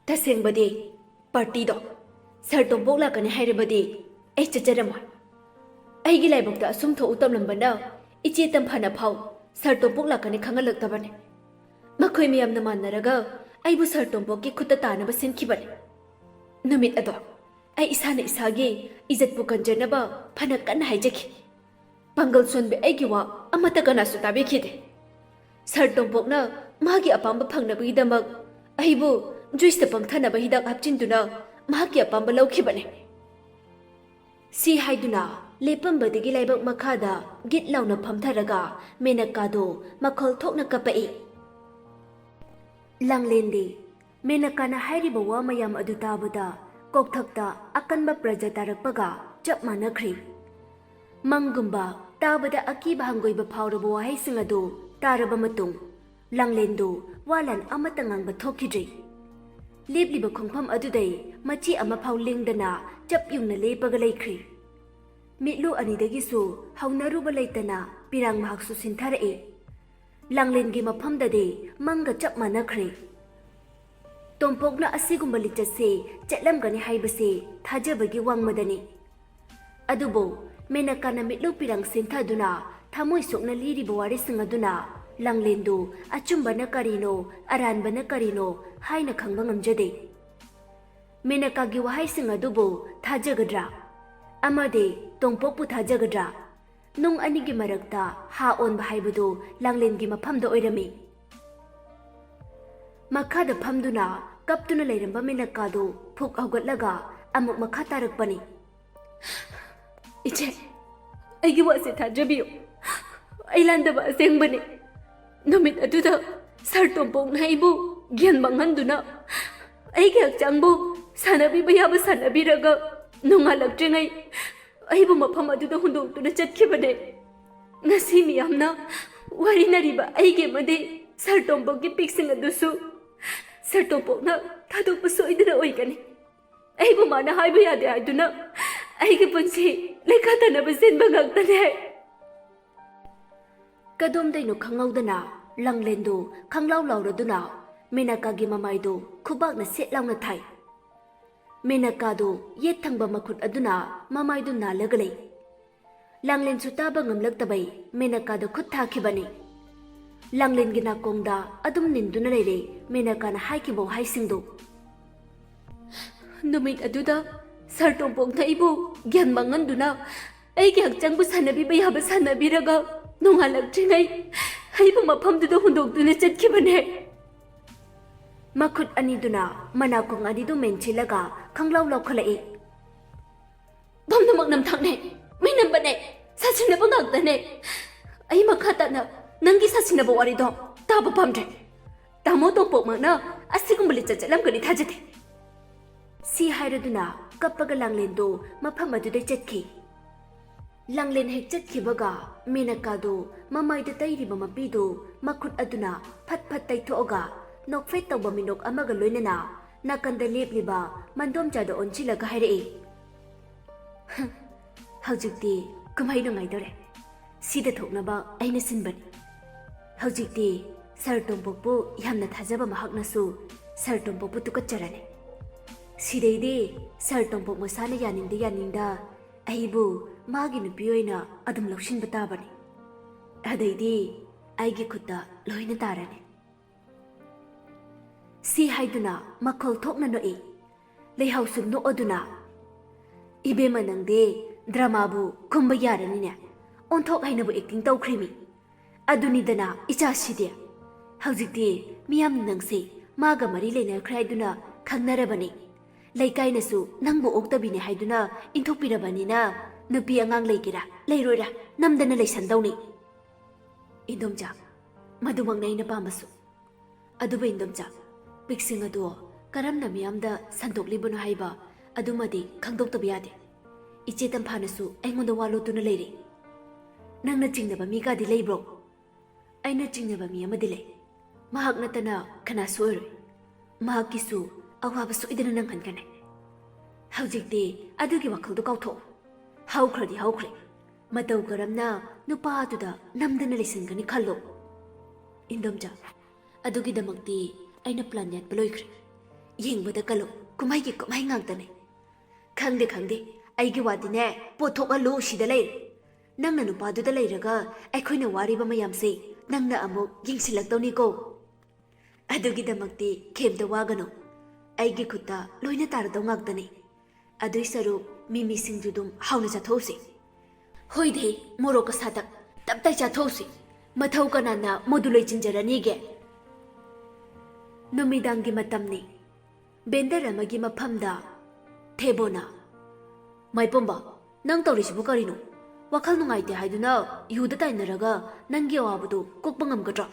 तसेंबदी पार्टीदो sir तोंबोक लाकने हाइरबदी ऐ चचरमोय ऐगी लाइबक्ता assume थो उतमलंबना इचे तमफाना फाव sir तोंबोक लाकने खंगलक्तबने मखोय मियामना माननरगा ऐबु sir तोंबोक की खुत्ता तानबा सिनखिबने नुमित अदो ऐ इसाने इसागे इज्जतपु कंजनबा फना कन्न हाइजखि पंगल सोनबे ऐगी वा अमता कनासु ताबेखिदे सर तोंबोकना मागी अपांबा फंगनबगीदमक ऐबु जुइस पंगथनबा हिदाक हापचिनदुना मागी अपांबा लौखिबने सी हाइदुना लेपंबदगी लाइबक मखादा गित लाउना फमथरगा मेनकादो मखोल थोकना कपई लांगलेंदी मेनकाना हाइरिबा वा मयाम अदु ताबदा कोकथक्ता अकनबा प्रजा तारकपगा चप मानखरि मंगुंबा ताबदा अकीबा हंगोइबा फावरबा वाहैसिंग अदु तारबा मतुंग लांगलेंदो वालन अमता ngang थोखिद्रि लेबलिबा खोंफम अदुदै मची अमा फाव लिंगदना चप युंगना लेपगा लेख्रि मिटलु अनिदगिसु हौनरुबा लेतना पिरांग महकसु सिंथारए लांगलेनगी मफमददे मंगा चप मानखरि तोंपोकना असिगुंबा लिचसे चटलमगनि हाइबसे थाजबगी वांगमदनि अदुबो मेनकाना मिटलु पिरांग सिंथादुना थामोय सोकना लिरिबा वारिसिंग अदुना लांगलेंदो अचुंबना करिनो अरानबना करिनो हाइना खंबा ngamjade मेनकागी वाहाइसिंग अदुबो थाजगद्रा अमदे तोंपोकपु थाजगद्रा नुंग अनिगी मरक्ता हा ओनबा हाइबदो लांगलेनगी मफमदा ओइरमी मखादा फमदुना कपतुना लेरंबा मेनकादो फुक हौगतलगा अमुक मखा तारकपनी इचे ऐगी वासे थाजबियो ऐलांदबा असेंगबने नुमित अदुदा सर तोंपोकना ऐबु ज्ञान मंगनदुना ऐगी हक्चांगबु सानबीबा याबा सानबीरगा नोंगालक्ट्रिङै ऐबु मफम अदुदा हुंदोक्तुना चटखिबने ngasi miyamna warinariba ऐगे मदे सर तोंपोकगी पिक्सिंग अदुसु सर तोंपोकना थादोकपा सोइदना ओइगनि ऐबु माना हाइबा यादे हाइदुना ऐगे पुंसि लेखातनबा सिनबा ngakतने कदोमदैनो खंगौदना लांगलेंदो खंगलाव लाउरदुना मेनकागी ममाइदो खुबाकना सेटलाउना थाई मेनकादो येत थंगबा मखुत अदुना ममाइदो नालगा लै लांगलेंसु ताबा ngamlaktabai मेनकादो खुत थाखिबने लांगलेंगी नाकोंगदा अदुम निंदुना लेरे मेनकाना हाइकिबो हाइसिंगदो नुमित अदुदा सर तोंपोकना इबु ज्ञान मंगनदुना ऐगी हक्चांगबु सानबीबा याबा सानबीरगा नोंगालक्ट्रिङै ऐबु मफमदुदा हुंदोक्तुना चटखिबने मखुत अनिदुना मनाकोंग अनिदु मेंचिलगा खंगलाव लौखलए बमनमक नमथांने मिनंबने सासिनबा ngaktane ai makhatana nangi sasinaba warido taba pamdre tamo topokmana asigumbali chachatlamgani thajate si hairaduna kappaga langlendo mafam aduda chatki langlen hek chatkibaga menakado mamaida tairiba mapido makhut aduna phat phat taithoga nokfet tawba minok amaga loinana nakanda lepliba mandom chado onchilaga haire hawjikti kumaino ngaidore sida thoknaba aina sinbani hawjikti sar tombokpu yamna thajaba mahaknasu sar tombokpu tukacharane sideide sar tombok masana yaningda aibu magi nupi oina adum laushin batabani adaidi aigi khutta loina tarane si haiduna makhol thokna no e lehausum no oduna ibe manangde drama bu kumba yarani ne onthok hainabu acting tawkhrimi adunidana icha side hawjikti miyam nangse maga mari leina khraiduna khangnarabani leikainasu nangbu oktabine haiduna inthokpirabanina nupi angang leikira leiroira namdana leisandawni indomja madumangnaina pamasu aduba indomja piksing adu karamna miyamda sandoklibuno haiba adumadi khangdoktabi yade इचे तंफानसु ऐंगोंदा वालोतुना लेरे नंगना चिंगनबा मीगादि लेब्रो ऐना चिंगनबा मी अमदि ले महाक नतना खनासु ओइरोय महाकिसु अवाबसु इदना नंगहनगने हौजिकदि अदुगी वखलदु काउथो हाउख्रदि हाउख्रे मतौ करमना नुपादुदा नमदना लेसनगनि खल्लो इंदमजा अदुगी दमक्ति ऐना plan यात बलोइख्रे ꯌꯦꯡꯕꯗ ꯀꯜꯂꯨ ꯀꯨꯝꯍꯩꯒꯤ ꯀꯨꯝꯍꯩ ꯉꯥꯛꯇꯅꯦ ꯈꯪꯗꯦ ꯈꯪꯗꯦ ꯑꯩꯒꯤ ꯋꯥꯗꯤꯅꯦ ꯄꯣꯠꯊꯣꯛꯍꯜꯂꯨ ꯁꯤꯗ ꯂꯩꯔꯦ ꯅꯪꯅ ꯅꯨꯄꯥꯗꯨꯗ ꯂꯩꯔꯒ ꯑꯩꯈꯣꯏꯅ ꯋꯥꯔꯤꯕ ꯃꯌꯥꯝꯁꯦ ꯅꯪꯅ ꯑꯃꯨꯛ ꯌꯦꯡꯁꯤꯜꯂꯛꯇꯧꯅꯤꯀꯣ ꯑꯗꯨꯒꯤꯗꯃꯛꯇꯤ ꯀꯩꯝꯇ ꯋꯥꯒꯅꯨ ꯑꯩꯒꯤ ꯈꯨꯠꯇ ꯂꯣꯏꯅ ꯇꯥꯔꯗꯧ ꯉꯥꯛꯇꯅꯤ ꯑꯗꯨꯏ ꯁꯔꯨꯛ ꯃꯤꯃꯤꯁꯤꯡꯖꯨ ꯑꯗꯨꯝ ꯍꯥꯎꯅ ꯆꯥꯊꯣꯛꯎꯁꯤ ꯍꯣꯏꯗꯦ ꯃꯣꯔꯣꯛꯀ ꯁꯥꯇꯛ ꯇꯞꯇꯥꯏ ꯆꯥꯊꯣꯛꯎꯁꯤ ꯃꯊꯧ ꯀꯅꯥꯅ ꯃꯗꯨ ꯂꯣꯏꯆꯤꯟꯖꯔꯅꯤꯒꯦ ꯅꯨꯃꯤꯗꯥꯡꯒꯤ ꯃꯇꯝꯅꯤ ꯕꯦꯟꯗꯔ ꯑꯃꯒꯤ ꯃꯐꯝꯗ ꯊꯦꯕꯣꯅ ꯃꯥꯏꯄꯣꯝꯕ ꯅꯪ ꯇꯧꯔꯤꯁꯤꯕꯨ ꯀꯔꯤꯅꯣ ꯋꯥꯈꯜ ꯅꯨꯡꯉꯥꯏꯇꯦ ꯍꯥꯏꯗꯨꯅ ꯌꯨꯗ ꯇꯥꯏꯅꯔꯒ ꯅꯪꯒꯤ ꯑꯋꯥꯕꯗꯨ ꯀꯣꯛꯄ ꯉꯝꯒꯗ꯭ꯔꯥ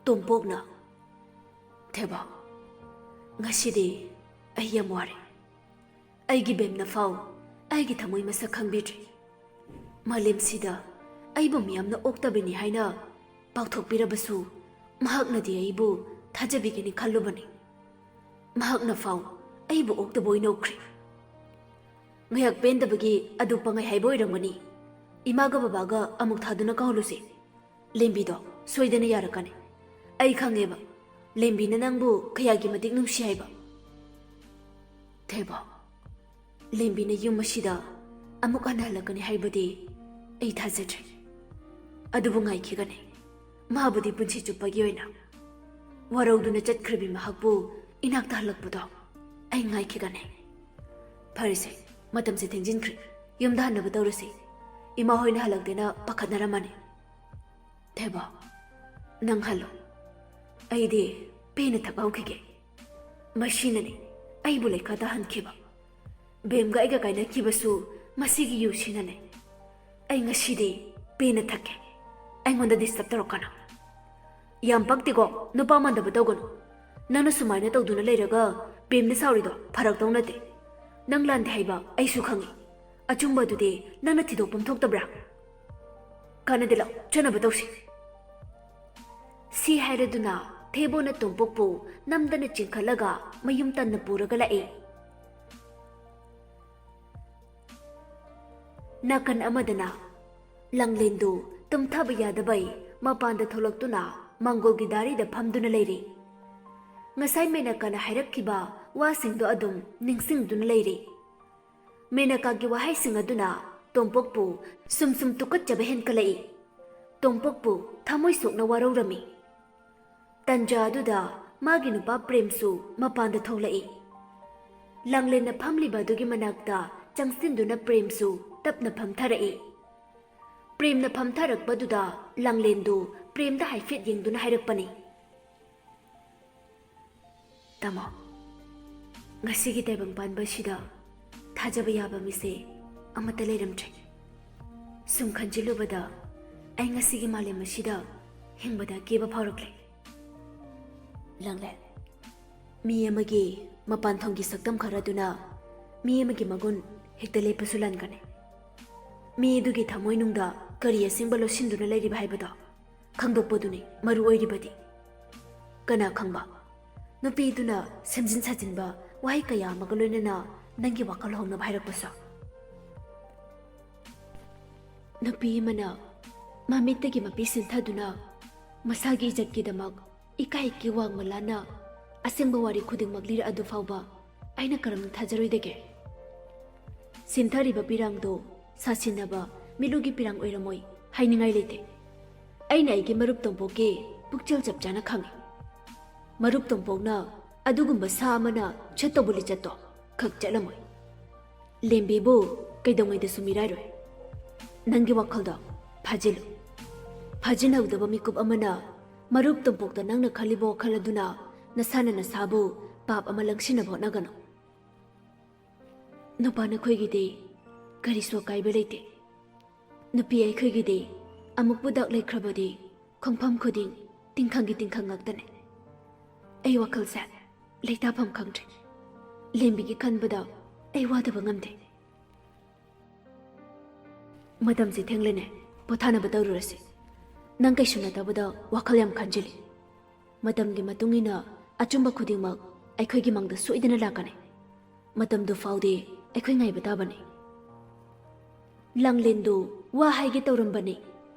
ꯇꯣꯝꯄꯣꯛꯅ ꯊꯦꯕ ꯉꯁꯤꯗꯤ ꯑꯩ ꯌꯥꯝ ꯋꯥꯔꯦ ꯑꯩꯒꯤ ꯕꯦꯝꯅ ꯐꯥꯎ ꯑꯩꯒꯤ ꯊꯃꯣꯏ ꯃꯁꯛ ꯈꯪꯕꯤꯗ꯭ꯔꯤ ꯃꯥꯂꯦꯝꯁꯤꯗ ꯑꯩꯕꯨ ꯃꯤꯌꯥꯝꯅ ꯑꯣꯛꯇꯕꯅꯤ ꯍꯥꯏꯅ ꯄꯥꯎꯊꯣꯛꯄꯤꯔꯕꯁꯨ ꯃꯍꯥꯛꯅꯗꯤ ꯑꯩꯕꯨ ꯊꯥꯖꯕꯤꯒꯅꯤ ꯈꯜꯂꯨꯕꯅꯤ ꯃꯍꯥꯛꯅ ꯐꯥꯎ ꯑꯩꯕꯨ ꯑꯣꯛꯇꯕ ꯑꯣꯏꯅ ꯎꯈ꯭ꯔꯤ ꯉꯥꯏꯍꯥꯛ ꯄꯦꯟꯗꯕꯒꯤ ꯑꯗꯨ ꯄꯪꯉꯩ ꯍꯥꯏꯕ ꯑꯣꯏꯔꯝꯒꯅꯤ ꯏꯃꯥꯒ ꯕꯕꯥꯒ ꯑꯃꯨꯛ ꯊꯥꯗꯨꯅ ꯀꯧꯍꯜꯂꯨꯁꯤ ꯂꯦꯝꯕꯤꯗꯣ ꯁꯣꯏꯗꯅ ꯌꯥꯔꯛꯀꯅꯤ ꯑꯩ ꯈꯪꯉꯦꯕ ꯂꯦꯝꯕꯤꯅ ꯅꯪꯕꯨ ꯀꯌꯥꯒꯤ ꯃꯇꯤꯛ ꯅꯨꯡꯁꯤ ꯍꯥꯏꯕ ꯊꯦꯕ ꯂꯦꯝꯕꯤꯅ ꯌꯨꯝ ꯑꯁꯤꯗ ꯑꯃꯨꯛ ꯍꯟꯅ ꯍꯜꯂꯛꯀꯅꯤ ꯍꯥꯏꯕꯗꯤ ꯑꯩ ꯊꯥꯖꯗ꯭ꯔꯦ ꯑꯗꯨꯕꯨ ꯉꯥꯏꯈꯤꯒꯅꯤ ꯃꯥꯕꯨꯗꯤ ꯄꯨꯟꯁꯤ ꯆꯨꯞꯄꯒꯤ ꯑꯣꯏꯅ ꯋꯥꯔꯧꯗꯨꯅ ꯆꯠꯈ꯭ꯔꯕꯤ ꯃꯍꯥꯛꯄꯨ ꯏꯅꯥꯛꯇ ꯍꯜꯂꯛꯄꯗꯣ ꯑꯩ ꯉꯥꯏꯈꯤꯒꯅꯤ ꯐꯔꯦꯁꯦ ꯃꯇꯝꯁꯦ ꯊꯦꯡꯖꯤꯟꯈ꯭ꯔꯦ ꯌꯨꯝꯗ ꯍꯟꯅꯕ ꯇꯧꯔꯁꯤ ꯏꯃꯥ ꯍꯣꯏꯅ ꯍꯜꯂꯛꯇꯦꯅ ꯄꯥꯈꯠꯅꯔꯝꯃꯅꯤ ꯊꯦꯕ ꯅꯪ ꯍꯜꯂꯣ ꯑꯩꯗꯤ ꯄꯦꯟꯅ ꯊꯛꯍꯧꯈꯤꯒꯦ ꯃꯁꯤꯅꯅꯤ ꯑꯩꯕꯨ ꯂꯩꯈꯥ ꯇꯥꯍꯟꯈꯤꯕ ꯕꯦꯝꯒ ꯑꯩꯒ ꯀꯥꯏꯅꯈꯤꯕꯁꯨ ꯃꯁꯤꯒꯤ ꯌꯨꯁꯤꯅꯅꯦ ꯑꯩ ꯉꯁꯤꯗꯤ ꯄꯦꯟꯅ ꯊꯛꯀꯦ ꯑꯩꯉꯣꯟꯗ ꯗꯤꯁꯇꯔꯕ ꯇꯧꯔꯛꯀꯅꯨ ꯌꯥꯝ ꯄꯛꯇꯦꯀꯣ ꯅꯨꯄꯥ ꯃꯥꯟꯗꯕ ꯇꯧꯒꯅꯨ ꯅꯪꯅ ꯁꯨꯃꯥꯏꯅ ꯇꯧꯗꯨꯅ ꯂꯩꯔꯒ ꯕꯦꯝꯅ ꯁꯥꯎꯔꯤꯗꯣ ꯐꯔꯛꯇꯧ ꯅꯠꯇꯦ ꯅꯪ ꯂꯥꯟꯗꯦ ꯍꯥꯏꯕ ꯑꯩꯁꯨ ꯈꯪꯉꯤ ꯑꯆꯨꯝꯕꯗꯨꯗꯤ ꯅꯪꯅ ꯊꯤꯗꯣꯛꯐꯝ ꯊꯣꯛꯇꯕ꯭ꯔꯥ ꯀꯥꯟꯅꯗꯦ ꯂꯥꯎ ꯆꯠꯅꯕ ꯇꯧꯁꯤ ꯁꯤ ꯍꯥꯏꯔꯗꯨꯅ ꯊꯦꯕꯣꯅ ꯇꯣꯝꯄꯣꯛꯄꯨ ꯅꯝꯗꯅ ꯆꯤꯡꯈꯠꯂꯒ ꯃꯌꯨꯝ ꯇꯟꯅ ꯄꯨꯔꯒ ꯂꯥꯛꯏ ꯅꯥꯀꯟ ꯑꯃꯗꯅ ꯂꯥꯡꯂꯦꯟꯗꯨ ꯇꯨꯝꯊꯕ ꯌꯥꯗꯕꯩ ꯃꯄꯥꯟꯗ ꯊꯣꯛꯂꯛꯇꯨꯅ ꯃꯥꯡꯒꯣꯜꯒꯤ ꯗꯥꯔꯤꯗ ꯐꯝꯗꯨꯅ ꯂꯩꯔꯤ ꯉꯁꯥꯏ ꯃꯦꯅꯀꯥꯅ ꯍꯥꯏꯔꯛꯈꯤꯕ ꯋꯥꯁꯤꯡꯗꯨ ꯑꯗꯨꯝ ꯅꯤꯡꯁꯤꯡꯗꯨꯅ ꯂꯩꯔꯤ ꯃꯦꯅꯀꯥꯒꯤ ꯋꯥꯍꯩꯁꯤꯡ ꯑꯗꯨꯅ ꯇꯣꯝꯄꯣꯛꯄꯨ ꯁꯨꯝ ꯇꯨꯀꯠꯆꯕ ꯍꯦꯟꯀꯠꯂꯛꯏ ꯇꯣꯝꯄꯣꯛꯄꯨ ꯊꯃꯣꯏ ꯁꯣꯛꯅ ꯋꯥꯔꯧꯔꯝꯃꯤ ꯇꯟꯖꯥ ꯑꯗꯨꯗ ꯃꯥꯒꯤ ꯅꯨꯄꯥ ꯄ꯭ꯔꯦꯝꯁꯨ ꯃꯄꯥꯟꯗ ꯊꯣꯛꯂꯛꯏ ꯂꯥꯡꯂꯦꯟꯅ ꯐꯝꯂꯤꯕ ꯑꯗꯨꯒꯤ ꯃꯅꯥꯛꯇ ꯆꯪꯁꯤꯟꯗꯨꯅ ꯄ꯭ꯔꯦꯝꯁꯨ ꯇꯞꯅ ꯐꯝꯊꯔꯛꯏ ꯄ꯭ꯔꯦꯝꯅ ꯐꯝꯊꯔꯛꯄꯗꯨꯗ ꯂꯥꯡꯂꯦꯟꯗꯨ ꯄ꯭ꯔꯦꯝꯗ ꯍꯥꯏꯐꯦꯠ ꯌꯦꯡꯗꯨꯅ ꯍꯥꯏꯔꯛꯄꯅꯤ ꯇꯥꯃꯣ ꯉꯁꯤꯒꯤ ꯇꯥꯏꯕꯪ ꯄꯥꯟꯕꯁꯤꯗ ꯊꯥꯖꯕ ꯌꯥꯕ ꯃꯤꯁꯦ ꯑꯃꯠꯇ ꯂꯩꯔꯝꯗ꯭ꯔꯦ ꯁꯨꯝ ꯈꯟꯖꯤꯜꯂꯨꯕꯗ ꯑꯩ ꯉꯁꯤꯒꯤ ꯃꯥꯂꯦꯝ ꯑꯁꯤꯗ ꯍꯤꯡꯕꯗ ꯑꯀꯤꯕ ꯐꯥꯎꯔꯛꯂꯦ ꯂꯥꯡꯂꯦꯟ ꯃꯤ ꯑꯃꯒꯤ ꯃꯄꯥꯟꯊꯣꯡꯒꯤ ꯁꯛꯇꯝ ꯈꯔꯗꯨꯅ ꯃꯤ ꯑꯃꯒꯤ ꯃꯒꯨꯟ ꯍꯦꯛꯇ ꯂꯦꯞꯄꯁꯨ ꯂꯥꯟꯒꯅꯤ ꯃꯤ ꯑꯗꯨꯒꯤ ꯊꯃꯣꯏꯅꯨꯡꯗ ꯀꯔꯤ ꯑꯁꯦꯡꯕ ꯂꯣꯠꯁꯤꯟꯗꯨꯅ ꯂꯩꯔꯤꯕ ꯍꯥꯏꯕꯗꯣ ꯈꯪꯗꯣꯛꯄꯗꯨꯅꯤ ꯃꯔꯨ ꯑꯣꯏꯔꯤꯕꯗꯤ ꯀꯅꯥ ꯈꯪꯕ ꯅꯨꯄꯤꯗꯨꯅ ꯁꯦꯝꯖꯤꯟ ꯁꯥꯖꯤꯟꯕ ꯋꯥꯍꯩ ꯀꯌꯥ ꯑꯃꯒ ꯂꯣꯏꯅꯅ ꯅꯪꯒꯤ ꯋꯥꯈꯜ ꯍꯣꯡꯅꯕ ꯍꯥꯏꯔꯛꯄꯁꯨ ꯅꯨꯄꯤ ꯑꯃꯅ ꯃꯃꯤꯠꯇꯒꯤ ꯃꯄꯤ ꯁꯤꯟꯊꯗꯨꯅ ꯃꯁꯥꯒꯤ ꯏꯖꯠꯀꯤꯗꯃꯛ ꯏꯀꯥꯏꯒꯤ ꯋꯥꯡꯃ ꯂꯥꯟꯅ ꯑꯁꯦꯡꯕ ꯋꯥꯔꯤ ꯈꯨꯗꯤꯡꯃꯛ ꯂꯤꯔꯛꯑꯗꯨ ꯐꯥꯎꯕ ꯑꯩꯅ ꯀꯔꯝꯅ ꯊꯥꯖꯔꯣꯏꯗꯒꯦ ꯁꯤꯟꯊꯔꯤꯕ ꯄꯤꯔꯥꯡꯗꯣ ꯁꯥꯁꯤꯟꯅꯕ ꯃꯤꯠꯂꯨꯒꯤ ꯄꯤꯔꯥꯡ ꯑꯣꯏꯔꯝꯃꯣꯏ ꯍꯥꯏꯅꯤꯡꯉꯥꯏ ꯂꯩꯇꯦ ꯑꯩꯅ ꯑꯩꯒꯤ ꯃꯔꯨꯞ ꯇꯣꯝꯄꯣꯛꯀꯤ ꯄꯨꯛꯆꯦꯜ ꯆꯞ ꯆꯥꯅ ꯈꯪꯉꯤ ꯃꯔꯨꯞ ꯇꯣꯝꯄꯣꯛꯅ ꯑꯗꯨꯒꯨꯝꯕ ꯁꯥ ꯑꯃꯅ ꯆꯠꯇꯧꯕ ꯂꯤꯆꯠꯇꯣ ꯈꯛ ꯆꯠꯂꯝꯃꯣꯏ ꯂꯦꯝꯕꯤꯕꯨ ꯀꯩꯗꯧꯉꯩꯗꯁꯨ ꯃꯤꯔꯥꯏꯔꯣꯏ ꯅꯪꯒꯤ ꯋꯥꯈꯜꯗꯣ ꯐꯥꯖꯤꯜꯂꯨ ꯐꯥꯖꯤꯟꯍꯧꯗꯕ ꯃꯤꯀꯨꯞ ꯑꯃꯅ ꯃꯔꯨꯞ ꯇꯣꯝꯄꯣꯛꯇ ꯅꯪꯅ ꯈꯜꯂꯤꯕ ꯋꯥꯈꯜ ꯑꯗꯨꯅ ꯅꯁꯥꯅ ꯅꯁꯥꯕꯨ ꯄꯥꯞ ꯑꯃ ꯂꯪꯁꯤꯟꯅꯕ ꯍꯣꯠꯅꯒꯅꯨ ꯅꯨꯄꯥ ꯅꯈꯣꯏꯒꯤꯗꯤ ꯀꯔꯤꯁꯨ ꯑꯀꯥꯏꯕ ꯂꯩꯇꯦ ꯅꯨꯄꯤ ꯑꯩꯈꯣꯏꯒꯤꯗꯤ ꯑꯃꯨꯛꯄꯨ ꯗꯥꯛ ꯂꯩꯈ꯭ꯔꯕꯗꯤ ꯈꯣꯡꯐꯝ ꯈꯨꯗꯤꯡ ꯇꯤꯡꯈꯪꯒꯤ ꯇꯤꯡꯈꯪ ꯉꯥꯛꯇꯅꯦ ꯑꯩ ꯋꯥꯈꯜꯁꯦ ꯂꯩꯇꯥꯐꯝ ꯈꯪꯗ꯭ꯔꯦ ꯂꯦꯝꯕꯤꯒꯤ ꯈꯟꯕꯗ ꯑꯩ ꯋꯥꯗꯕ ꯉꯝꯗꯦ ꯃꯇꯝꯁꯤ ꯊꯦꯡꯂꯦꯅꯦ ꯄꯣꯊꯥꯅꯕ ꯇꯧꯔꯨꯔꯁꯤ ꯅꯪ ꯀꯩꯁꯨ ꯅꯠꯇꯕꯗ ꯋꯥꯈꯜ ꯌꯥꯝ ꯈꯟꯖꯤꯜꯂꯤ ꯃꯇꯝꯒꯤ ꯃꯇꯨꯡ ꯏꯟꯅ ꯑꯆꯨꯝꯕ ꯈꯨꯗꯤꯡꯃꯛ ꯑꯩꯈꯣꯏꯒꯤ ꯃꯪꯗ ꯁꯣꯏꯗꯅ ꯂꯥꯛꯀꯅꯤ ꯃꯇꯝꯗꯨ ꯐꯥꯎꯗꯤ ꯑꯩꯈꯣꯏ ꯉꯥꯏꯕ ꯇꯥꯕꯅꯤ ꯂꯥꯡꯂꯦꯟꯗꯨ ꯋꯥ ꯍꯥꯏꯒꯦ ꯇꯧꯔꯝꯕꯅꯤ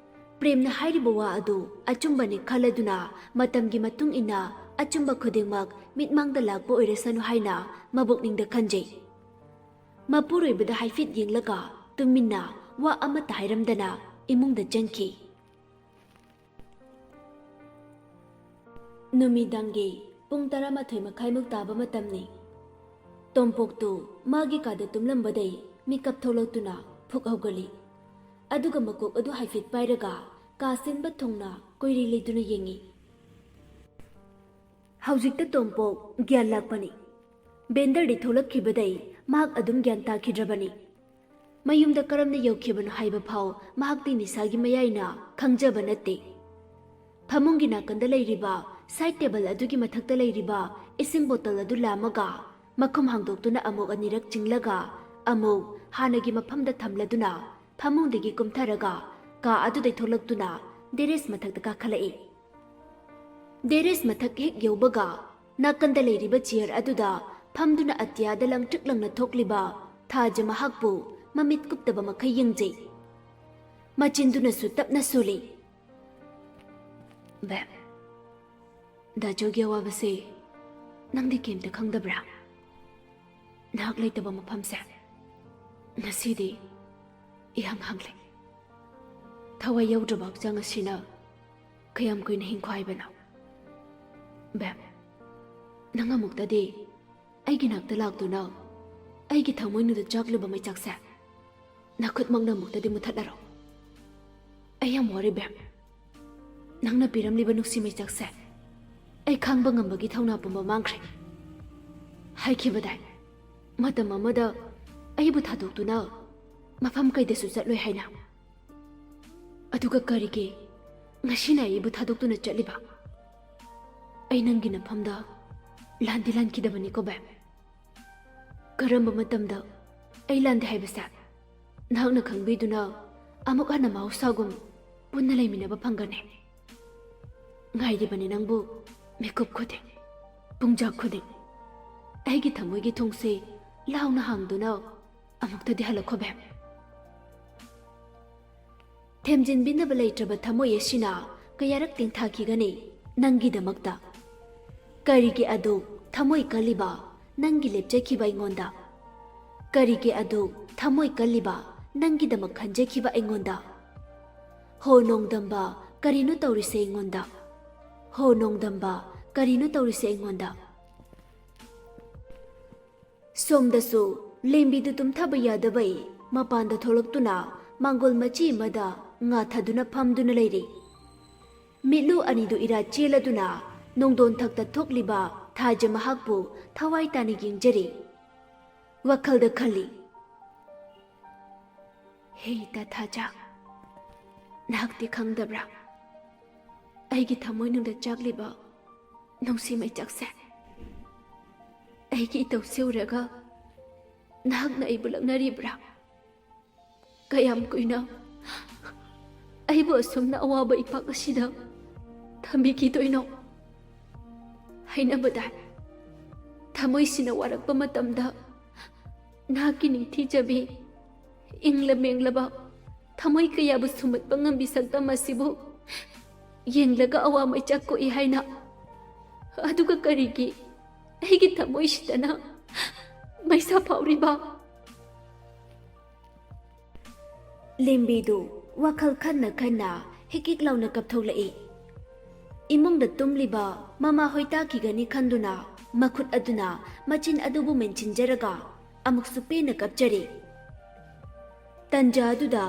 ꯄ꯭ꯔꯦꯝꯅ ꯍꯥꯏꯔꯤꯕ ꯋꯥ ꯑꯗꯨ ꯑꯆꯨꯝꯕꯅꯤ ꯈꯜꯂꯗꯨꯅ ꯃꯇꯝꯒꯤ ꯃꯇꯨꯡ ꯏꯟꯅ ꯑꯆꯨꯝꯕ ꯈꯨꯗꯤꯡꯃꯛ ꯃꯤꯠꯃꯥꯡꯗ ꯂꯥꯛꯄ ꯑꯣꯏꯔꯁꯅꯨ ꯍꯥꯏꯅ ꯃꯕꯨꯛꯅꯤꯡꯗ ꯈꯟꯖꯩ꯫ ꯃꯄꯨꯔꯣꯏꯕꯗ ꯍꯥꯏꯐꯦꯠ ꯌꯦꯡꯂꯒ ꯇꯨꯃꯤꯟꯅ ꯋꯥ ꯑꯃꯠꯇ ꯍꯥꯏꯔꯝꯗꯅ ꯏꯃꯨꯡꯗ ꯆꯪꯈꯤ꯫ ꯅꯨꯃꯤꯗꯥꯡꯒꯤ ꯄꯨꯡ 12:30 ꯇꯥꯕ ꯃꯇꯝꯅꯤ꯫ ꯇꯣꯝꯄꯣꯛꯇꯨ ꯃꯥꯒꯤ ꯀꯥꯗ ꯇꯨꯝꯂꯝꯕꯗꯩ ꯃꯤꯀꯞ ꯊꯣꯛꯂꯛꯇꯨꯅ ꯐꯨꯛ ꯍꯧꯒꯠꯂꯤ꯫ ꯑꯗꯨꯒ ꯃꯀꯣꯛ ꯑꯗꯨ ꯍꯥꯏꯐꯦꯠ ꯄꯥꯏꯔꯒ ꯀꯥ ꯁꯤꯟꯕ ꯊꯨꯡꯅ ꯀꯣꯏꯔꯤ ꯂꯩꯗꯨꯅ ꯌꯦꯡꯉꯤ꯫ ꯍꯧꯖꯤꯛꯇ ꯇꯣꯝꯄꯣꯛ ꯒ꯭ꯌꯥꯟ ꯂꯥꯛꯄꯅꯤ꯫ ꯕꯦꯟꯗꯔꯗꯤ ꯊꯣꯛꯂꯛꯈꯤꯕꯗꯩ ꯃꯍꯥꯛ ꯑꯗꯨꯝ ꯒ꯭ꯌꯥꯟ ꯇꯥꯈꯤꯗ꯭ꯔꯕꯅꯤ꯫ ꯃꯌꯨꯝꯗ ꯀꯔꯝꯅ ꯌꯧꯈꯤꯕꯅꯣ ꯍꯥꯏꯕ ꯐꯥꯎ ꯃꯍꯥꯛꯇꯤ ꯅꯤꯁꯥꯒꯤ ꯃꯌꯥꯏꯅ ꯈꯪꯖꯕ ꯅꯠꯇꯦ꯫ ꯐꯃꯨꯡꯒꯤ ꯅꯥꯀꯟꯗ ꯂꯩꯔꯤꯕ ꯁꯥꯏꯠ ꯇꯦꯕꯜ ꯑꯗꯨꯒꯤ ꯃꯊꯛꯇ ꯂꯩꯔꯤꯕ ꯏꯁꯤꯡ ꯕꯣꯇꯜ ꯑꯗꯨ ꯂꯥꯝꯃꯒ ꯃꯈꯨꯝ ꯍꯥꯡꯗꯣꯛꯇꯨꯅ ꯑꯃꯨꯛ ꯑꯅꯤꯔꯛ ꯆꯤꯡꯂꯒ ꯑꯃꯨꯛ ꯍꯥꯟꯅꯒꯤ ꯃꯐꯝꯗ ꯊꯝꯂꯗꯨꯅ ꯐꯃꯨꯡꯗꯒꯤ ꯀꯨꯝꯊꯔꯒ ꯀꯥ ꯑꯗꯨꯗꯩ ꯊꯣꯛꯂꯛꯇꯨꯅ ꯗꯦꯔꯦꯁ ꯃꯊꯛꯇ ꯀꯥꯈꯠꯂꯛꯏ꯫ ꯗꯦꯔꯦꯁ ꯃꯊꯛ ꯍꯦꯛ ꯌꯧꯕꯒ ꯅꯥꯀꯟꯗ ꯂꯩꯔꯤꯕ ꯆꯤꯌꯔ ꯑꯗꯨꯗ ꯐꯝꯗꯨꯅ ꯑꯇꯤꯌꯥꯗ ꯂꯪꯇ꯭ꯔꯤꯛ ꯂꯪꯅ ꯊꯣꯛꯂꯤꯕ ꯊꯥꯖ ꯃꯍꯥꯛꯄꯨ ꯃꯃꯤꯠ ꯀꯨꯞꯇꯕ ꯃꯈꯩ ꯌꯦꯡꯖꯩ꯫ ꯃꯆꯤꯟꯗꯨꯅꯁꯨ ꯇꯞꯅ ꯁꯣꯜꯂꯤ꯫ "ꯕꯦꯝ, ꯗꯥꯖꯣꯒꯤ ꯑꯋꯥꯕꯁꯦ ꯅꯪꯗꯤ ꯀꯩꯝꯇ ꯈꯪꯗꯕ꯭ꯔꯥ? ꯅꯍꯥꯛ ꯂꯩꯇꯕ ꯃꯐꯝꯁꯦ ꯉꯁꯤꯗꯤ ꯏꯍꯥꯡ ꯍꯥꯡꯂꯦ꯫ ꯊꯋꯥꯏ ꯌꯥꯎꯗ꯭ꯔꯕ ꯍꯛꯆꯥꯡ ꯑꯁꯤꯅ ꯀꯌꯥꯝ ꯀꯨꯏꯅ ꯍꯤꯡꯈꯣ ꯍꯥꯏꯕꯅꯣ? ꯕꯦꯝ, ꯅꯪ ꯑꯃꯨꯛꯇꯗꯤ ꯑꯩꯒꯤ ꯅꯥꯛꯇ ꯂꯥꯛꯇꯨꯅ ꯑꯩꯒꯤ ꯊꯃꯣꯏꯅꯨꯡꯗ ꯆꯥꯛꯂꯤꯕ ꯃꯩꯆꯥꯛꯁꯦ ꯅꯈꯨꯠꯃꯛꯅ ꯑꯃꯨꯛꯇꯗꯤ ꯃꯨꯊꯠꯂꯔꯣ꯫ ꯑꯩ ꯌꯥꯝ ꯋꯥꯔꯦ ꯕꯦꯝ꯫ ꯅꯪꯅ ꯄꯤꯔꯝꯂꯤꯕ ꯅꯨꯡꯁꯤ ꯃꯩꯆꯥꯛꯁꯦ ꯑꯩ ꯈꯥꯡꯕ ꯉꯝꯕꯒꯤ ꯊꯧꯅꯥ ꯄꯨꯝꯕ ꯃꯥꯡꯈ꯭ꯔꯦ꯫ ꯍꯥꯏꯈꯤꯕꯗꯥꯏ ꯃꯇꯝ ꯑꯃꯗ ꯑꯩꯕꯨ ꯊꯥꯗꯣꯛꯇꯨꯅ ꯃꯐꯝ ꯀꯩꯗꯁꯨ ꯆꯠꯂꯣꯏ ꯍꯥꯏꯅ꯫ ꯑꯗꯨꯒ ꯀꯔꯤꯒꯤ ꯉꯁꯤꯅ ꯑꯩꯕꯨ ꯊꯥꯗꯣꯛꯇꯨꯅ ꯆꯠꯂꯤꯕ? ꯑꯩ ꯅꯪꯒꯤ ꯅꯐꯝꯗ ꯂꯥꯟꯗꯤ ꯂꯥꯟꯈꯤꯗꯕꯅꯤꯀꯣ ꯕꯦꯝ꯫ ꯀꯔꯝꯕ ꯃꯇꯝꯗ ꯑꯩ ꯂꯥꯟꯗꯦ ꯍꯥꯏꯕꯁꯦ ꯅꯍꯥꯛꯅ ꯈꯪꯕꯤꯗꯨꯅ ꯑꯃꯨꯛ ꯍꯟꯅ ꯃꯍꯧꯁꯥꯒꯨꯝ ꯄꯨꯟꯅ ꯂꯩꯃꯤꯟꯅꯕ ꯐꯪꯒꯅꯤ꯫ ꯉꯥꯏꯔꯤꯕꯅꯤ ꯅꯪꯕꯨ ꯃꯤꯀꯨꯞ ꯈꯨꯗꯤꯡ, ꯄꯨꯡꯖꯥꯛ ꯈꯨꯗꯤꯡ꯫ ꯑꯩꯒꯤ ꯊꯃꯣꯏꯒꯤ ꯊꯣꯡꯁꯦ ꯂꯥꯎꯅ ꯍꯥꯡꯗꯨꯅ ꯑꯃꯨꯛꯇꯗꯤ ꯍꯜꯂꯛꯈꯣ ꯕꯦꯝ꯫ ꯊꯦꯝꯖꯤꯟꯕꯤꯅꯕ ꯂꯩꯇ꯭ꯔꯕ ꯊꯃꯣꯏ ꯑꯁꯤꯅ ꯀꯌꯥꯔꯛ ꯇꯦꯡꯊꯥꯈꯤꯒꯅꯤ ꯅꯪꯒꯤꯗꯃꯛꯇ? ꯀꯔꯤꯒꯤ ꯑꯗꯨ ꯊꯃꯣꯏ ꯀꯜꯂꯤꯕ ꯅꯪꯒꯤ ꯂꯦꯞꯆꯈꯤꯕ ꯑꯩꯉꯣꯟꯗ? ꯀꯔꯤꯒꯤ ꯑꯗꯨ ꯊꯃꯣꯏ ꯀꯜꯂꯤꯕ ꯅꯪꯒꯤꯗꯃꯛ ꯈꯟꯖꯈꯤꯕ ꯑꯩꯉꯣꯟꯗ? ꯍꯣ ꯅꯣꯡꯗꯝꯕ, ꯀꯔꯤꯅꯣ ꯇꯧꯔꯤꯁꯦ ꯑꯩꯉꯣꯟꯗ? ꯍꯣ ꯅꯣꯡꯗꯝꯕ, ꯀꯔꯤꯅꯣ ꯇꯧꯔꯤꯁꯦ ꯑꯩꯉꯣꯟꯗ? ꯁꯣꯝꯗꯁꯨ ꯂꯦꯝꯕꯤꯗꯨ ꯇꯨꯝꯊꯕ ꯌꯥꯗꯕꯩ ꯃꯄꯥꯟꯗ ꯊꯣꯛꯂꯛꯇꯨꯅ ꯃꯥꯡꯒꯣꯜ ꯃꯆꯤ ꯑꯃꯗ ꯉꯥ ꯊꯥꯗꯨꯅ ꯐꯝꯗꯨꯅ ꯂꯩꯔꯤ꯫ ꯃꯤꯠꯂꯨ ꯑꯅꯤꯗꯨ ꯏꯔꯥ ꯆꯦꯜꯂꯗꯨꯅ ꯅꯣꯡꯗꯣꯟꯊꯛꯇ ꯊꯣꯛꯂꯤꯕ ꯊꯥꯖ ꯃꯍꯥꯛꯄꯨ ꯊꯋꯥꯏ ꯇꯥꯅ ꯌꯦꯡꯖꯔꯤ꯫ ꯋꯥꯈꯜꯗ ꯈꯜꯂꯤ, "ꯍꯦ ꯏꯇꯥ ꯊꯥꯖ, ꯅꯍꯥꯛꯇꯤ ꯈꯪꯗꯕ꯭ꯔꯥ? ꯑꯩꯒꯤ ꯊꯃꯣꯏꯅꯨꯡꯗ ꯆꯥꯛꯂꯤꯕ ꯅꯨꯡꯁꯤ ꯃꯩꯆꯥꯛꯁꯦ ꯑꯩꯒꯤ ꯏꯇꯧꯁꯦ ꯎꯔꯒ ꯅꯍꯥꯛꯅ ꯑꯩꯕꯨ ꯂꯛꯅꯔꯤꯕ꯭ꯔꯥ? ꯀꯌꯥꯝ ꯀꯨꯏꯅ ꯑꯩꯕꯨ ꯑꯁꯨꯝꯅ ꯑꯋꯥꯕ ꯏꯄꯥꯛ ꯑꯁꯤꯗ ꯊꯝꯕꯤꯈꯤꯗꯣꯏꯅꯣ? ꯍꯥꯏꯅꯕꯗ ꯊꯃꯣꯏꯁꯤꯅ ꯋꯥꯔꯛꯄ ꯃꯇꯝꯗ ꯅꯍꯥꯛꯀꯤ ꯅꯤꯡꯊꯤꯖꯕꯤ, ꯏꯪꯂ ꯃꯦꯡꯂꯕ ꯊꯃꯣꯏ ꯀꯌꯥꯕꯨ ꯁꯨꯝꯍꯠꯄ ꯉꯝꯕꯤ ꯁꯛꯇꯝ ꯑꯁꯤꯕꯨ ꯌꯦꯡꯂꯒ ꯑꯋꯥ ꯃꯩꯆꯥꯛ ꯀꯣꯛꯏ ꯍꯥꯏꯅ꯫ ꯑꯗꯨꯒ ꯀꯔꯤꯒꯤ ꯑꯩꯒꯤ ꯊꯃꯣꯏꯁꯤꯗꯅ ꯃꯩꯁꯥ ꯐꯥꯎꯔꯤꯕ?" ꯂꯦꯝꯕꯤꯗꯨ ꯋꯥꯈꯜ ꯈꯟꯅ ꯈꯟꯅ ꯍꯤꯛ ꯍꯤꯛ ꯂꯥꯎꯅ ꯀꯞꯊꯣꯛꯂꯛꯏ꯫ ꯏꯃꯨꯡꯗ ꯇꯨꯝꯂꯤꯕ ꯃꯃꯥ ꯍꯣꯏ ꯇꯥꯈꯤꯒꯅꯤ ꯈꯟꯗꯨꯅ ꯃꯈꯨꯠ ꯑꯗꯨꯅ ꯃꯆꯤꯟ ꯑꯗꯨꯕꯨ ꯃꯦꯟꯁꯤꯟꯖꯔꯒ ꯑꯃꯨꯛꯁꯨ ꯄꯦꯟꯅ ꯀꯞꯆꯔꯤ꯫ ꯇꯟꯖꯥ ꯑꯗꯨꯗ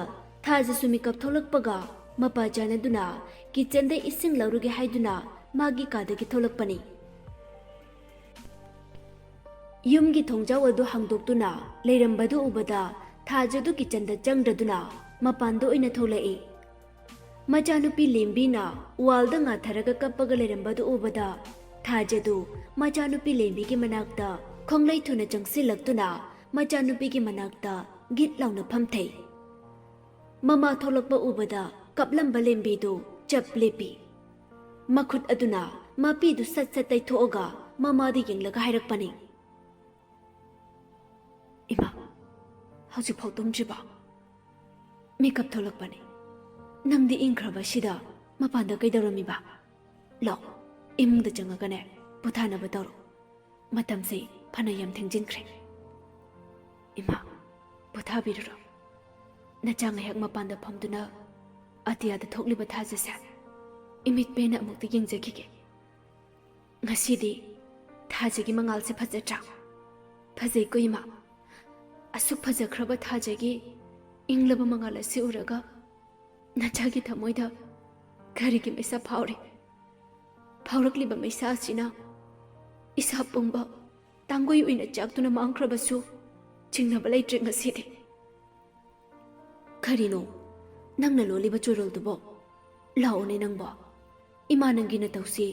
ꯊꯥꯖꯁꯨ ꯃꯤꯀꯞ ꯊꯣꯛꯂꯛꯄꯒ ꯃꯄꯥ ꯆꯥꯟꯅꯗꯨꯅ ꯀꯤꯆꯟꯗ ꯏꯁꯤꯡ ꯂꯧꯔꯨꯒꯦ ꯍꯥꯏꯗꯨꯅ ꯃꯥꯒꯤ ꯀꯥꯗꯒꯤ ꯊꯣꯛꯂꯛꯄꯅꯤ꯫ ꯌꯨꯝꯒꯤ ꯊꯣꯡꯖꯥꯎ ꯑꯗꯨ ꯍꯥꯡꯗꯣꯛꯇꯨꯅ ꯂꯩꯔꯝꯕꯗꯨ ꯎꯕꯗ ꯊꯥꯖꯗꯨ ꯀꯤꯆꯟꯗ ꯆꯪꯗ꯭ꯔꯗꯨꯅ ꯃꯄꯥꯟꯗ ꯑꯣꯏꯅ ꯊꯣꯛꯂꯛꯏ꯫ ꯃꯆꯥꯅꯨꯄꯤ ꯂꯦꯝꯕꯤꯅ ꯋꯥꯜꯗ ꯉꯥꯊꯔꯒ ꯀꯞꯄꯒ ꯂꯩꯔꯝꯕꯗꯨ ꯎꯕꯗ ꯊꯥꯖꯗꯨ ꯃꯆꯥꯅꯨꯄꯤ ꯂꯦꯝꯕꯤꯒꯤ ꯃꯅꯥꯛꯇ ꯈꯣꯡꯂꯩ ꯊꯨꯅ ꯆꯪꯁꯤꯜꯂꯛꯇꯨꯅ ꯃꯆꯥꯅꯨꯄꯤꯒꯤ ꯃꯅꯥꯛꯇ ꯒꯤꯠ ꯂꯥꯎꯅ ꯐꯝꯊꯩ꯫ ꯃꯃꯥ ꯊꯣꯛꯂꯛꯄ ꯎꯕꯗ ꯀꯞꯂꯝꯕ ꯂꯦꯝꯕꯤꯗꯨ ꯆꯞ ꯂꯦꯞꯄꯤ꯫ ꯃꯈꯨꯠ ꯑꯗꯨꯅ ꯃꯄꯤꯗꯨ ꯁꯠ ꯁꯠ ꯇꯩꯊꯣꯛꯑꯒ ꯃꯃꯥꯗ ꯌꯦꯡꯂꯒ ꯍꯥꯏꯔꯛꯄꯅꯤ, "ꯏꯃꯥ, ꯍꯧꯖꯤꯛꯐꯥꯎ ꯇꯨꯝꯗ꯭ꯔꯤꯕ? ꯃꯤꯀꯞ ꯊꯣꯛꯂꯛꯄꯅꯤ꯫ ꯅꯪꯗꯤ ꯏꯪꯈ꯭ꯔꯕꯁꯤꯗ ꯃꯄꯥꯟꯗ ꯀꯩꯗꯧꯔꯝꯃꯤꯕ? ꯂꯥꯛ, ꯏꯃꯨꯡꯗ ꯆꯪꯉꯒꯅꯦ ꯄꯣꯊꯥꯅꯕ ꯇꯧꯔꯣ ꯃꯇꯝꯁꯦ ꯐꯅ ꯌꯥꯝ ꯊꯦꯡꯖꯤꯟꯈ꯭ꯔꯦ ꯏꯃꯥ ꯄꯣꯊꯥꯕꯤꯔꯨꯔꯣ ꯅꯆꯥ ꯉꯥꯏꯍꯥꯛ ꯃꯄꯥꯟꯗ ꯐꯝꯗꯨꯅ ꯑꯇꯤꯌꯥꯗ ꯊꯣꯛꯂꯤꯕ ꯊꯥꯖꯁꯦ ꯏꯃꯤꯠ ꯄꯦꯟꯅ ꯑꯃꯨꯛꯇ ꯌꯦꯡꯖꯈꯤꯒꯦ ꯉꯁꯤꯗꯤ ꯊꯥꯖꯒꯤ ꯃꯉꯥꯜꯁꯦ ꯐꯖꯗ꯭ꯔꯥ ꯐꯖꯩꯀꯣ ꯏꯃꯥ ꯑꯁꯨꯛ ꯐꯖꯈ꯭ꯔꯕ ꯊꯥꯖꯒꯤ ꯏꯪꯂꯕ ꯃꯉꯥꯜ ꯑꯁꯤ ꯎꯔꯒ ꯅꯆꯥꯒꯤ ꯊꯃꯣꯏꯗ ꯀꯔꯤꯒꯤ ꯃꯩꯁꯥ ꯐꯥꯎꯔꯛꯂꯤꯕ ꯃꯩꯁꯥ ꯑꯁꯤꯅ ꯏꯁꯥ ꯄꯨꯝꯕ ꯇꯥꯡꯒꯣꯏ ꯑꯣꯏꯅ ꯆꯥꯛꯇꯨꯅ ꯃꯥꯡꯈ꯭ꯔꯕꯁꯨ ꯆꯤꯡꯅꯕ ꯂꯩꯇ꯭ꯔꯦ ꯉꯁꯤꯗꯤ ꯀꯔꯤꯅꯣ ꯅꯪꯅ ꯂꯣꯜꯂꯤꯕ ꯆꯣꯔꯣꯜꯗꯨꯕꯣ ꯂꯥꯛꯑꯣꯅꯦ ꯅꯪꯕꯣ ꯏꯃꯥ ꯅꯪꯒꯤ ꯅꯇꯧꯁꯤ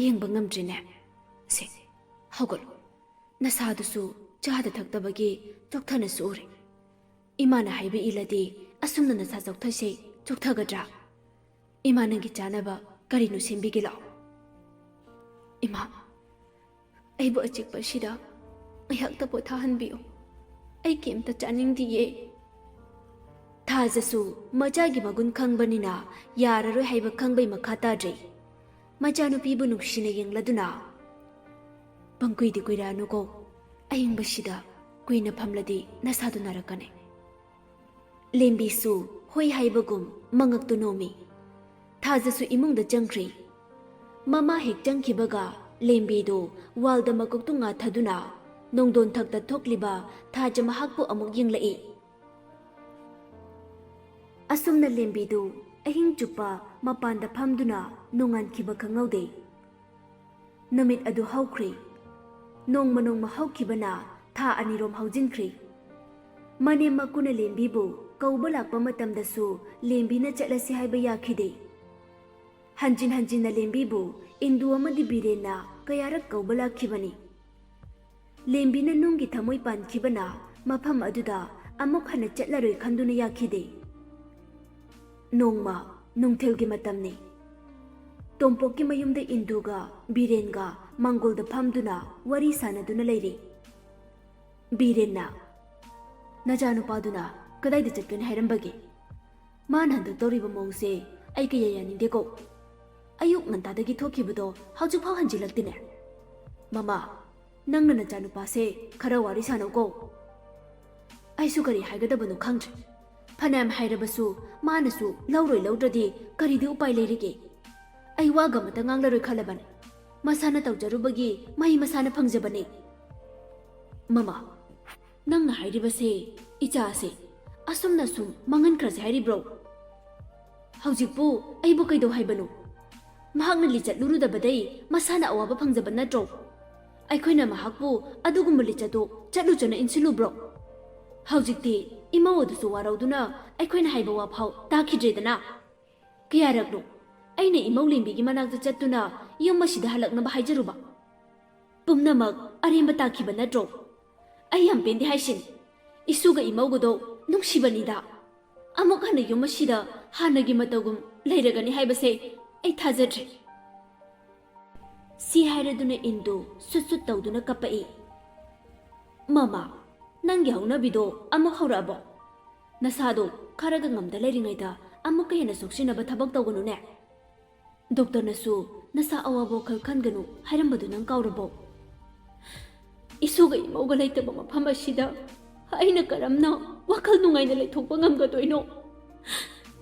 ꯌꯦꯡꯕ ꯉꯝꯗ꯭ꯔꯤꯅꯦ ꯁꯦ ꯍꯧꯒꯠꯂꯣ ꯅꯁꯥꯗꯨꯁꯨ ꯆꯥꯗ ꯊꯛꯇꯕꯒꯤ ꯆꯣꯛꯊꯅꯁꯨ ꯎꯔꯦ ꯏꯃꯥꯅ ꯍꯥꯏꯕ ꯏꯜꯂꯗꯤ ꯑꯁꯨꯝꯅ ꯅꯁꯥ ꯆꯣꯛꯊꯁꯦ ꯆꯣꯛꯊꯒꯗ꯭ꯔꯥ ꯏꯃꯥ ꯅꯪꯒꯤ ꯆꯥꯅꯕ ꯀꯔꯤꯅꯣ ꯁꯦꯝꯕꯤꯒꯦ ꯂꯥꯛꯑꯣ ꯏꯃꯥ ꯑꯩꯕꯨ ꯑꯆꯤꯛꯄꯁꯤꯗ ꯉꯥꯏꯍꯥꯛꯇ ꯄꯣꯊꯥꯍꯟꯕꯤꯌꯨ ꯑꯩ ꯀꯩꯝꯇ ꯆꯥꯅꯤꯡꯗꯤꯌꯦ ꯊꯥꯖꯁꯨ ꯃꯆꯥꯒꯤ ꯃꯒꯨꯟ ꯈꯪꯕꯅꯤꯅ ꯌꯥꯔꯔꯣꯏ ꯍꯥꯏꯕ ꯈꯪꯕꯩ ꯃꯈꯥ ꯇꯥꯗ꯭ꯔꯤ ꯃꯆꯥꯅꯨꯄꯤꯕꯨ ꯅꯨꯡꯁꯤꯅ ꯌꯦꯡꯂꯗꯨꯅ ꯄꯪꯀꯨꯏꯗꯤ ꯀꯨꯏꯔꯛꯑꯅꯨꯀꯣ ꯑꯌꯤꯡꯕꯁꯤꯗ ꯀꯨꯏꯅ ꯐꯝꯂꯗꯤ ꯅꯁꯥꯗꯨ ꯅꯥꯔꯛꯀꯅꯤ ꯂꯦꯝꯕꯤꯁꯨ ꯍꯣꯏ ꯍꯥꯏꯕꯒꯨꯝ ꯃꯉꯛꯇꯨ ꯅꯣꯝꯃꯤ ꯊꯥꯖꯁꯨ ꯏꯃꯨꯡꯗ ꯆꯪꯈ꯭ꯔꯤ ꯃꯃꯥ ꯍꯦꯛ ꯆꯪꯈꯤꯕꯒ ꯂꯦꯝꯕꯤꯗꯨ ꯋꯥꯜꯗ ꯃꯀꯣꯛꯇꯨ ꯉꯥꯊꯗꯨꯅ ꯅꯣꯡꯗꯣꯟ ꯊꯛꯇ ꯊꯣꯛꯂꯤꯕ ꯊꯥꯖ ꯃꯍꯥꯛꯄꯨ ꯑꯃꯨꯛ ꯌꯦꯡꯂꯛꯏ ꯑꯁꯨꯝꯅ ꯂꯦꯝꯕꯤꯗꯨ ꯑꯍꯤꯡ ꯆꯨꯞꯄ ꯃꯄꯥꯟꯗ ꯐꯝꯗꯨꯅ ꯅꯣꯡꯉꯥꯟꯈꯤꯕ ꯈꯪꯍꯧꯗꯦ ꯅꯨꯃꯤꯠ ꯑꯗꯨ ꯍꯧꯈ꯭ꯔꯤ ꯅꯣꯡꯃ ꯍꯧꯈꯤꯕꯅ ꯊꯥ ꯑꯅꯤꯔꯣꯝ ꯍꯧꯖꯤꯟꯈ꯭ꯔꯤ ꯃꯅꯦꯝ ꯃꯀꯨꯅ ꯂꯦꯝꯕꯤꯕꯨ ꯀꯧꯕ ꯂꯥꯛꯄ ꯃꯇꯝꯗꯁꯨ ꯂꯦꯝꯕꯤꯅ ꯆꯠꯂꯁꯤ ꯍꯥꯏꯕ ꯌꯥꯈꯤꯗꯦ ꯍꯟꯖꯤꯟꯅ ꯂꯦꯝꯕꯤꯕꯨ ꯏꯟꯗꯨ ꯑꯃꯗꯤ ꯕꯤꯔꯦꯟꯅ ꯀꯌꯥꯔꯛ ꯀꯧꯕ ꯂꯥꯛꯈꯤꯕꯅꯤ ꯂꯦꯝꯕꯤꯅ ꯅꯨꯡꯒꯤ ꯊꯃꯣꯏ ꯄꯥꯟꯈꯤꯕꯅ ꯃꯐꯝ ꯑꯗꯨꯗ ꯑꯃꯨꯛ ꯍꯟꯅ ꯆꯠꯂꯔꯣꯏ ꯈꯟꯗꯨꯅ ꯌꯥꯈꯤꯗꯦ ꯅꯣꯡꯃ ꯅꯨꯡꯊꯤꯜꯒꯤ ꯃꯇꯝꯅꯤ ꯇꯣꯝꯄꯣꯛꯀꯤ ꯃꯌꯨꯝꯗ ꯏꯟꯗꯨꯒ ꯕꯤꯔꯦꯟꯒ ꯃꯥꯡꯒꯣꯜꯗ ꯐꯝꯗꯨꯅ ꯋꯥꯔꯤ ꯁꯥꯟꯅꯗꯨꯅ ꯂꯩꯔꯤ ꯕꯤꯔꯦꯟꯅ ꯅꯆꯥꯅꯨꯄꯥꯗꯨꯅ ꯀꯗꯥꯏꯗ ꯆꯠꯀꯅꯤ ꯍꯥꯏꯔꯝꯕꯒꯦ ꯃꯥꯅ ꯍꯟꯗꯛ ꯇꯧꯔꯤꯕ ꯃꯑꯣꯡꯁꯦ ꯑꯩ ꯀꯌꯥ ꯌꯥꯅꯤꯡꯗꯦꯀꯣ ꯑꯌꯨꯛ ꯉꯟꯇꯥꯗꯒꯤ ꯊꯣꯛꯈꯤꯕꯗꯣ ꯍꯧꯖꯤꯛꯐꯥꯎ ꯍꯟꯖꯤꯜꯂꯛꯇꯦꯅꯦ ꯃꯃꯥ ꯅꯪꯅ ꯅꯆꯥꯅꯨꯄꯥꯁꯦ ꯈꯔ ꯋꯥꯔꯤ ꯁꯥꯟꯅꯧꯀꯣ ꯑꯩꯁꯨ ꯀꯔꯤ ꯍꯥꯏꯒꯗꯕꯅꯣ ꯈꯪꯗ꯭ꯔꯦ ꯐꯅꯌꯥꯝ ꯍꯥꯏꯔꯕꯁꯨ ꯃꯥꯅꯁꯨ ꯂꯧꯔꯣꯏ ꯀꯔꯤꯗꯤ ꯎꯄꯥꯏ ꯂꯩꯔꯤꯒꯦ ꯑꯩ ꯋꯥꯒ ꯑꯃꯇ ꯉꯥꯡꯂꯔꯣꯏ ꯈꯜꯂꯕꯅꯤ ꯃꯁꯥꯅ ꯇꯧꯖꯔꯨꯕꯒꯤ ꯃꯍꯩ ꯃꯁꯥꯅ ꯐꯪꯖꯕꯅꯤ ꯃꯃꯥ ꯅꯪꯅ ꯍꯥꯏꯔꯤꯕꯁꯦ ꯏꯆꯥꯁꯦ ꯑꯁꯨꯝꯅ ꯁꯨꯝ ꯃꯥꯡꯍꯟꯈ꯭ꯔꯁꯦ ꯍꯥꯏꯔꯤꯕ꯭ꯔꯣ ꯍꯧꯖꯤꯛꯄꯨ ꯑꯩꯕꯨ ꯀꯩꯗꯧ ꯍꯥꯏꯕꯅꯣ ꯃꯍꯥꯛꯅ ꯂꯤꯆꯠꯂꯨꯔꯨꯗꯕꯗꯩ ꯃꯁꯥꯅ ꯑꯋꯥꯕ ꯐꯪꯖꯕ ꯅꯠꯇ꯭ꯔꯣ ꯑꯩꯈꯣꯏꯅ ꯃꯍꯥꯛꯄꯨ ꯑꯗꯨꯒꯨꯝꯕ ꯂꯤꯆꯠꯇꯣ ꯆꯠꯂꯨ ꯏꯟꯁꯤꯜꯂꯨꯕ꯭ꯔꯣ ꯍꯧꯖꯤꯛꯇꯤ ꯏꯃꯧ ꯑꯗꯨꯁꯨ ꯋꯥꯔꯧꯗꯨꯅ ꯑꯩꯈꯣꯏꯅ ꯍꯥꯏꯕ ꯋꯥꯐꯥꯎ ꯇꯥꯈꯤꯗ꯭ꯔꯦꯗꯅ ꯀꯌꯥꯔꯛꯅꯣ ꯑꯩꯅ ꯏꯃꯧ ꯂꯦꯝꯕꯤꯒꯤ ꯃꯅꯥꯛꯇ ꯆꯠꯇꯨꯅ ꯌꯨꯝ ꯑꯁꯤꯗ ꯍꯜꯂꯛꯅꯕ ꯍꯥꯏꯖꯔꯨꯕ ꯄꯨꯝꯅꯃꯛ ꯑꯔꯦꯝꯕ ꯇꯥꯈꯤꯕ ꯅꯠꯇ꯭ꯔꯣ ꯑꯩ ꯌꯥꯝ ꯄꯦꯟꯗꯦ ꯍꯥꯏꯁꯤꯅꯤ ꯏꯁꯨꯒ ꯏꯃꯧꯒꯗꯣ ꯅꯨꯡꯁꯤꯕꯅꯤꯗ ꯑꯃꯨꯛ ꯍꯟꯅ ꯌꯨꯝ ꯑꯁꯤꯗ ꯍꯥꯟꯅꯒꯤ ꯃꯇꯧꯒꯨꯝ ꯂꯩꯔꯒꯅꯤ ꯍꯥꯏꯕꯁꯦ ꯑꯩ ꯊꯥꯖꯗ꯭ꯔꯦ ꯁꯤ ꯍꯥꯏꯔꯗꯨꯅ ꯏꯟꯗꯨ ꯁꯨꯠ ꯇꯧꯗꯨꯅ ꯀꯞꯄꯛꯏ ꯃꯃꯥ ꯅꯪꯒꯤ ꯍꯧꯅꯕꯤꯗꯣ ꯑꯃꯨꯛ ꯍꯧꯔꯛꯑꯕꯣ ꯅꯁꯥꯗꯣ ꯈꯔꯒ ꯉꯝꯗ ꯂꯩꯔꯤꯉꯩꯗ ꯑꯃꯨꯛꯀ ꯍꯦꯟꯅ ꯁꯣꯛꯆꯤꯟꯅꯕ ꯊꯕꯛ ꯇꯧꯒꯅꯨꯅꯦ ꯗꯣꯛꯇꯔꯅꯁꯨ ꯅꯁꯥ ꯑꯋꯥꯕ ꯋꯥꯈꯜ ꯈꯟꯒꯅꯨ ꯍꯥꯏꯔꯝꯕꯗꯨ ꯅꯪ ꯀꯥꯎꯔꯕꯣ ꯏꯁꯨꯒ ꯏꯃꯧꯒ ꯂꯩꯇꯕ ꯃꯐꯝ ꯑꯁꯤꯗ ꯑꯩꯅ ꯀꯔꯝꯅ ꯋꯥꯈꯜ ꯅꯨꯡꯉꯥꯏꯅ ꯂꯩꯊꯣꯛꯄ ꯉꯝꯒꯗꯣꯏꯅꯣ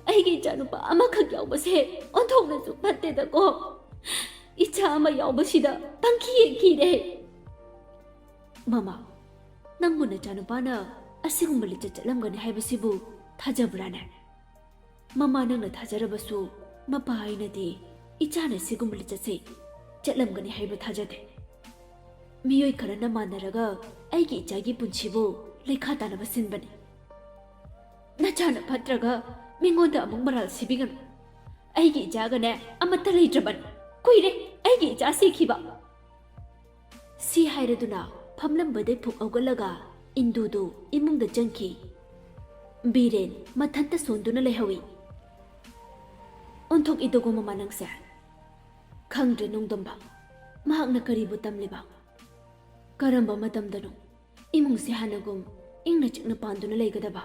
ꯑꯩꯒꯤ ꯏꯆꯥꯅꯨꯄꯥ ꯑꯃꯈꯛ ꯌꯥꯎꯕꯁꯦ ꯑꯣꯟꯊꯣꯛꯅꯁꯨ ꯐꯠꯇꯦꯗꯀꯣ ꯏꯆꯥ ꯑꯃ ꯌꯥꯎꯕꯁꯤꯗ ꯈꯤꯔꯦ ꯃꯃꯥ ꯅꯪꯕꯨ ꯅꯆꯥꯅꯨꯄꯥꯅ ꯑꯁꯤꯒꯨꯝꯕ ꯂꯤꯆꯠ ꯆꯠꯂꯝꯒꯅꯤ ꯍꯥꯏꯕꯁꯤꯕꯨ ꯊꯥꯖꯕ꯭ꯔꯥꯅꯦ ꯃꯃꯥ ꯅꯪꯅ ꯊꯥꯖꯔꯕꯁꯨ ꯃꯄꯥ ꯑꯩꯅꯗꯤ ꯏꯆꯥꯅ ꯁꯤꯒꯨꯝꯕ ꯂꯤꯆꯠꯁꯦ ꯆꯠꯂꯝꯒꯅꯤ ꯍꯥꯏꯕ ꯊꯥꯖꯗꯦ ꯃꯤꯑꯣꯏ ꯈꯔꯅ ꯃꯥꯟꯅꯔꯒ ꯑꯩꯒꯤ ꯏꯆꯥꯒꯤ ꯄꯨꯟꯁꯤꯕꯨ ꯂꯩꯈꯥ ꯇꯥꯅꯕ ꯁꯤꯟꯕꯅꯤ ꯅꯆꯥꯅ ꯐꯠꯇ꯭ꯔꯒ ꯃꯤꯉꯣꯟꯗ ꯑꯃꯨꯛ ꯃꯔꯥꯜ ꯁꯤꯕꯤꯒꯅꯨ ꯑꯩꯒꯤ ꯏꯆꯥꯒꯅꯦ ꯑꯃꯠꯇ ꯂꯩꯇ꯭ꯔꯕꯅꯤ ꯀꯨꯏꯔꯦ ꯑꯩꯒꯤ ꯏꯆꯥ ꯁꯤꯈꯤꯕ ꯁꯤ ꯍꯥꯏꯔꯗꯨꯅ ꯐꯝꯂꯝꯕꯗꯩ ꯐꯨꯛ ꯍꯧꯒꯠꯂꯒ ꯏꯟꯗꯨꯗꯨ ꯏꯃꯨꯡꯗ ꯆꯪꯈꯤ ꯕꯤꯔꯦꯟ ꯃꯊꯟꯇ ꯁꯣꯟꯗꯨꯅ ꯂꯩꯍꯧꯏ ꯑꯣꯟꯊꯣꯛꯏꯗꯒꯣ ꯃꯃꯥ ꯅꯪꯁꯦ ꯈꯪꯗ꯭ꯔꯦ ꯅꯣꯡꯗꯝꯕ ꯃꯍꯥꯛꯅ ꯀꯔꯤꯕꯨ ꯇꯝꯂꯤꯕ ꯀꯔꯝꯕ ꯃꯇꯝꯗꯅꯣ ꯏꯃꯨꯡꯁꯦ ꯍꯥꯟꯅꯒꯨꯝ ꯏꯪꯅ ꯆꯤꯛꯅ ꯄꯥꯟꯗꯨꯅ ꯂꯩꯒꯗꯕ